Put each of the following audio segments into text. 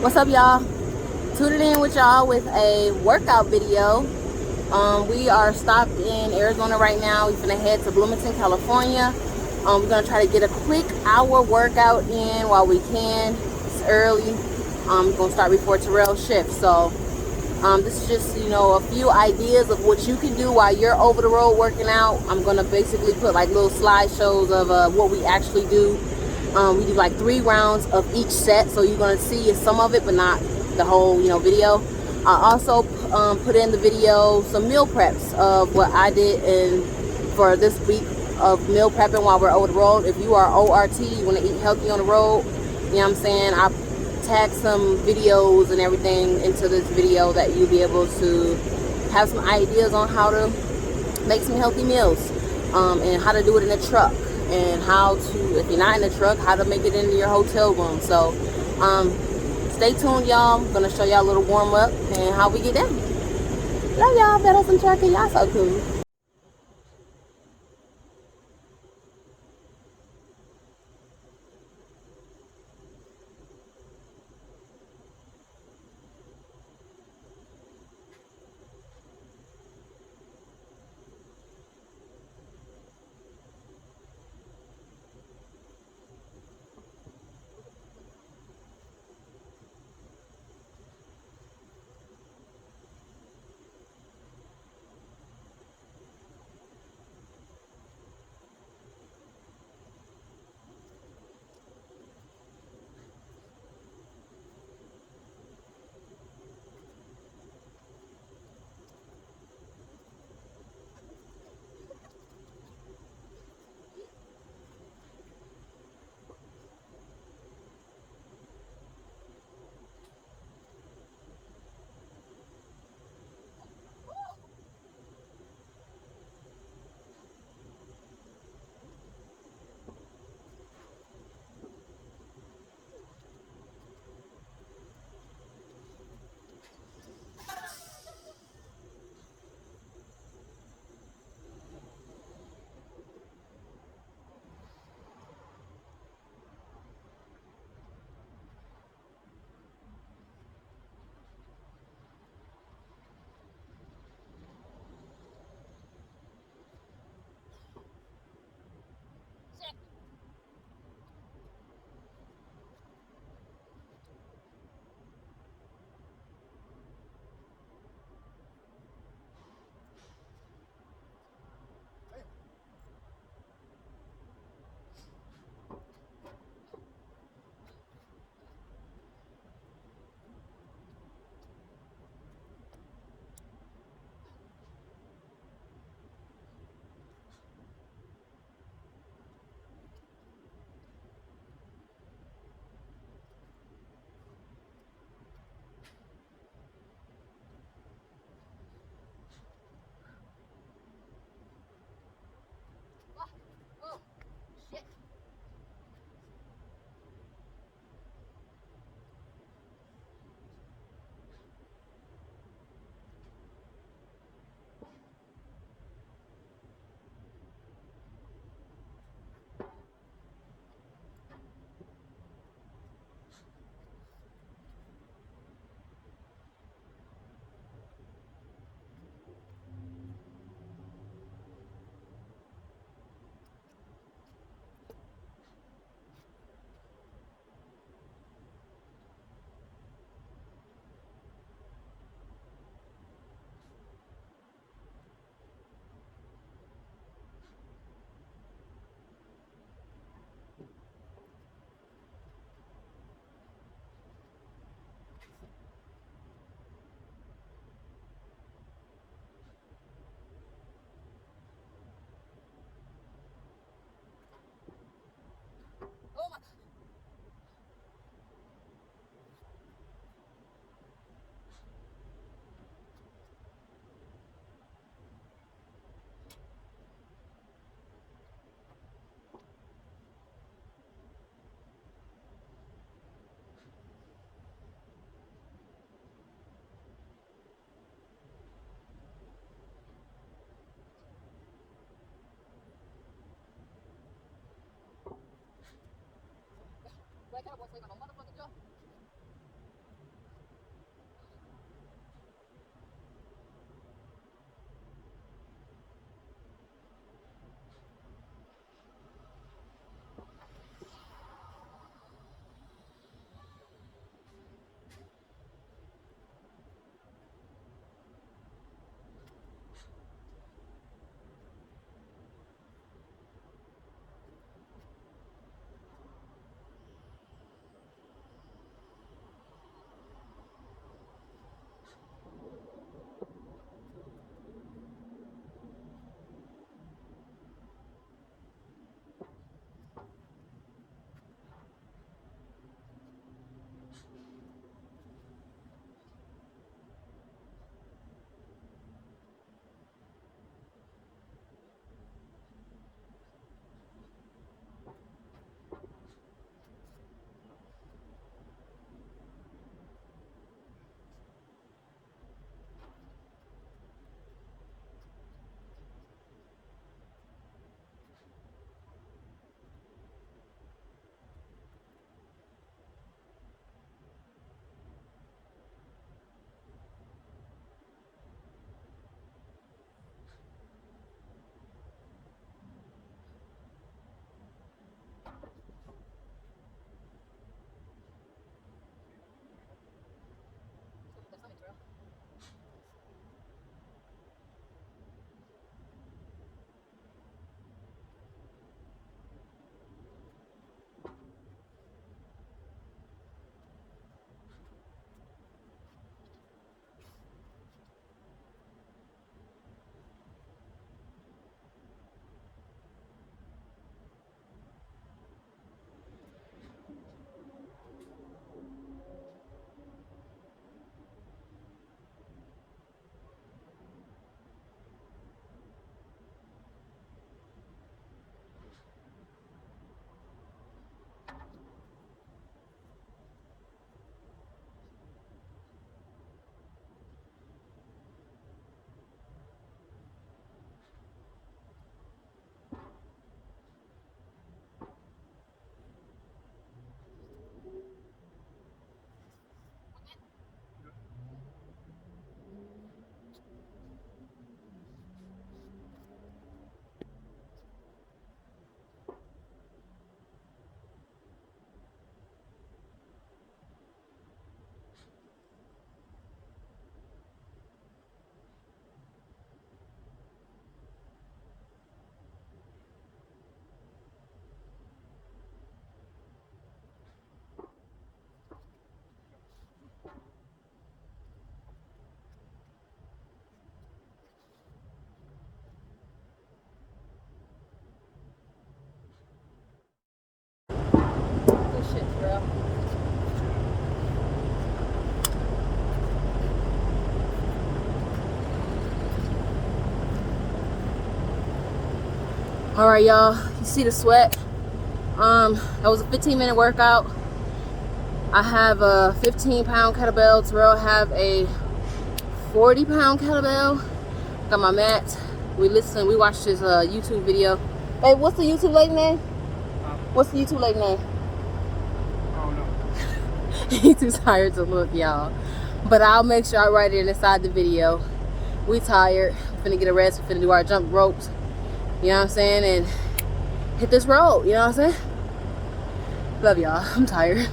What's up, y'all? Tuning in with y'all with a workout video. We are stopped in Arizona right now. We're gonna head to Bloomington, California. We're gonna try to get a quick hour workout in while we can. It's early. We're gonna start before Terrell's shift. So this is just, a few ideas of what you can do while you're over the road working out. I'm gonna basically put like little slideshows of what we actually do. We do like 3 rounds of each set, so you're gonna see some of it, but not the whole, video. I also put in the video some meal preps of what I did for this week of meal prepping while we're over the road. If you are ORT, you want to eat healthy on the road, you know what I'm saying? I tag some videos and everything into this video that you'll be able to have some ideas on how to make some healthy meals, and how to do it in a truck, and how to, if you're not in the truck, how to make it into your hotel room. So stay tuned, y'all. I'm gonna show y'all a little warm up and how we get down. Love y'all. Bet on some turkey. Y'all so cool. All right, y'all, you see the sweat. That was a 15-minute workout. I have a 15-pound kettlebell. Terrell have a 40-pound kettlebell. Got my mat. We watched his YouTube video. Hey, what's the YouTube lady name? What's the YouTube lady name? I don't know. He's too tired to look, y'all. But I'll make sure I write it inside the video. We tired. We're finna get a rest. We're finna do our jump ropes. You know what I'm saying? And hit this road. You know what I'm saying? Love y'all. I'm tired.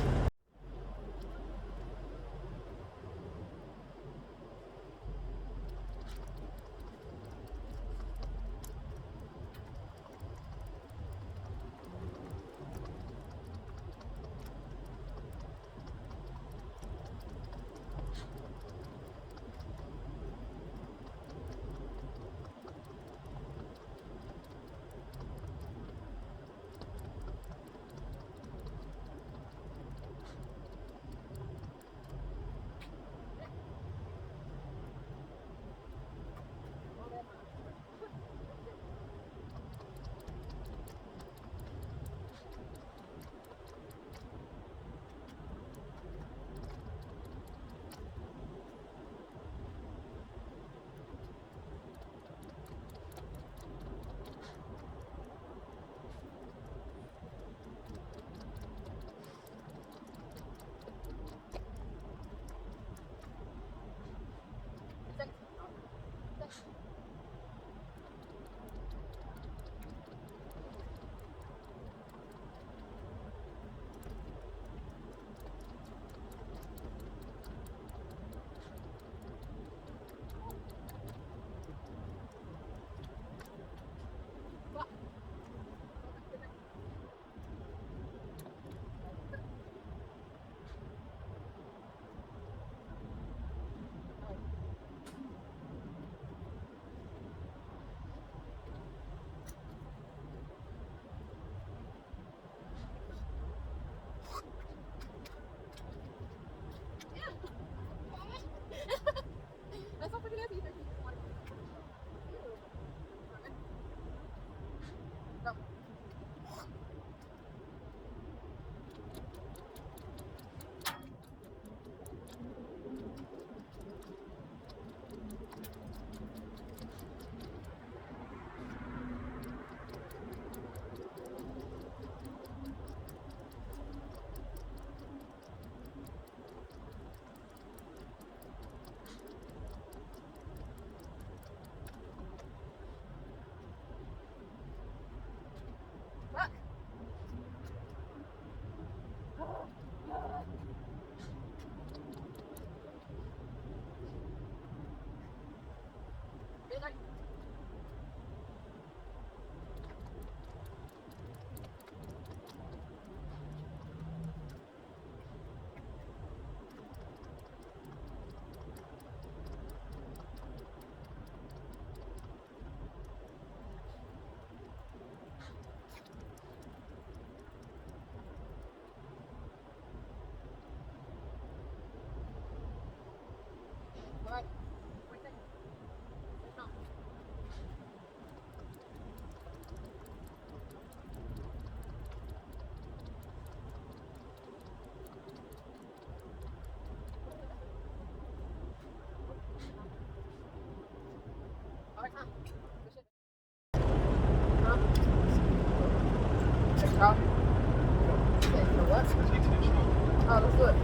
Oh, let's do it.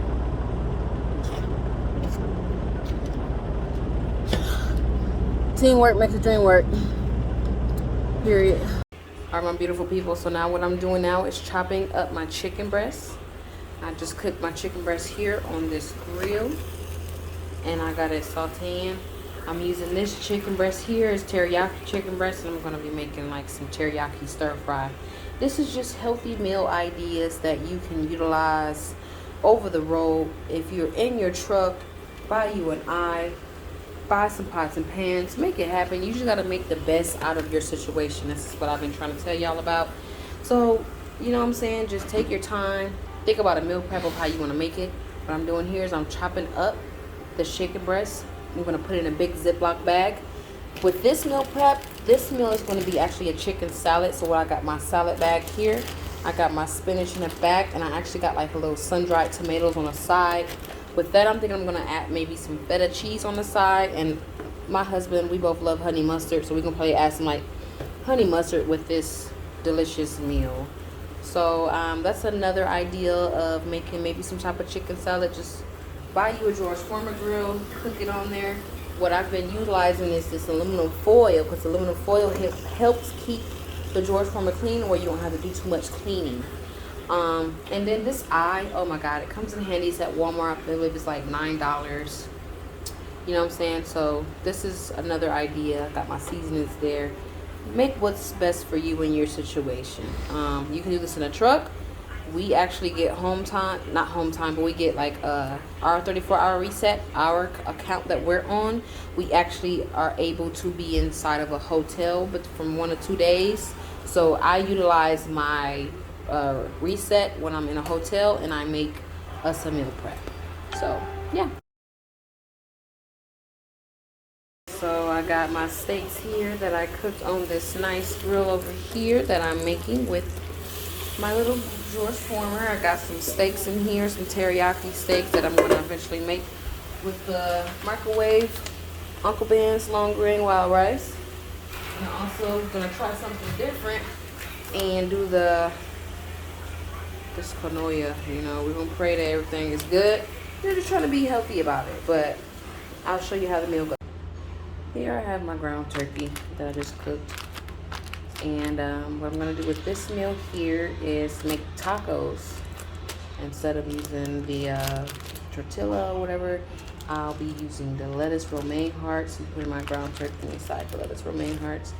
Teamwork makes the dream work. Period. All right, my beautiful people. So now what I'm doing now is chopping up my chicken breast. I just cooked my chicken breast here on this grill, and I got it sauteing. I'm using this chicken breast here as teriyaki chicken breast, and I'm gonna be making like some teriyaki stir fry. This is just healthy meal ideas that you can utilize over the road. If you're in your truck, buy you an eye, buy some pots and pans, make it happen. You just gotta make the best out of your situation. This is what I've been trying to tell y'all about. So, you know what I'm saying? Just take your time, think about a meal prep of how you wanna make it. What I'm doing here is I'm chopping up the chicken breast. I'm gonna put it in a big Ziploc bag, with this meal prep, this meal is going to be actually a chicken salad. So I got my salad bag here, I got my spinach in the back, and I actually got like a little sun-dried tomatoes on the side. With that, I'm thinking I'm going to add maybe some feta cheese on the side. And my husband, we both love honey mustard, so we're going to probably add some like honey mustard with this delicious meal. So that's another idea of making maybe some type of chicken salad. Just buy you a George Foreman grill, cook it on there. What I've been utilizing is this aluminum foil, because aluminum foil helps keep the George Foreman clean, where you don't have to do too much cleaning. And then this eye, oh my god, it comes in handy. It's at Walmart. I believe it's like $9. You know what I'm saying? So this is another idea. I got my seasonings there. Make what's best for you in your situation. You can do this in a truck. We actually get home time, not home time, but we get like our 34-hour reset, our account that we're on. We actually are able to be inside of a hotel, but from 1 to 2 days. So I utilize my reset when I'm in a hotel, and I make us a meal prep. So yeah. So I got my steaks here that I cooked on this nice grill over here that I'm making with my little George Foreman. I got some steaks in here, some teriyaki steaks that I'm going to eventually make with the microwave Uncle Ben's long grain wild rice. And I'm also going to try something different and do this canola. You know, we're going to pray that everything is good. We're just trying to be healthy about it, but I'll show you how the meal goes. Here I have my ground turkey that I just cooked. And what I'm going to do with this meal here is make tacos. Instead of using the tortilla or whatever, I'll be using the lettuce romaine hearts and putting my ground turkey inside the lettuce romaine hearts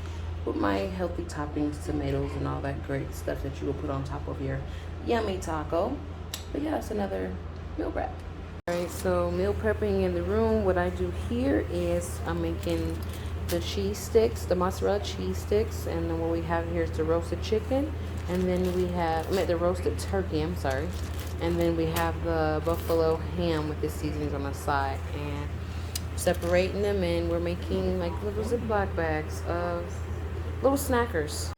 with my healthy toppings, tomatoes, and all that great stuff that you will put on top of your yummy taco. But yeah, it's another meal prep. Alright, so meal prepping in the room. What I do here is I'm making the cheese sticks, the mozzarella cheese sticks, and then what we have here is the roasted chicken, and then we have the roasted turkey, I'm sorry, and then we have the buffalo ham with the seasonings on the side, and separating them, and we're making like little Ziploc bags of little snackers.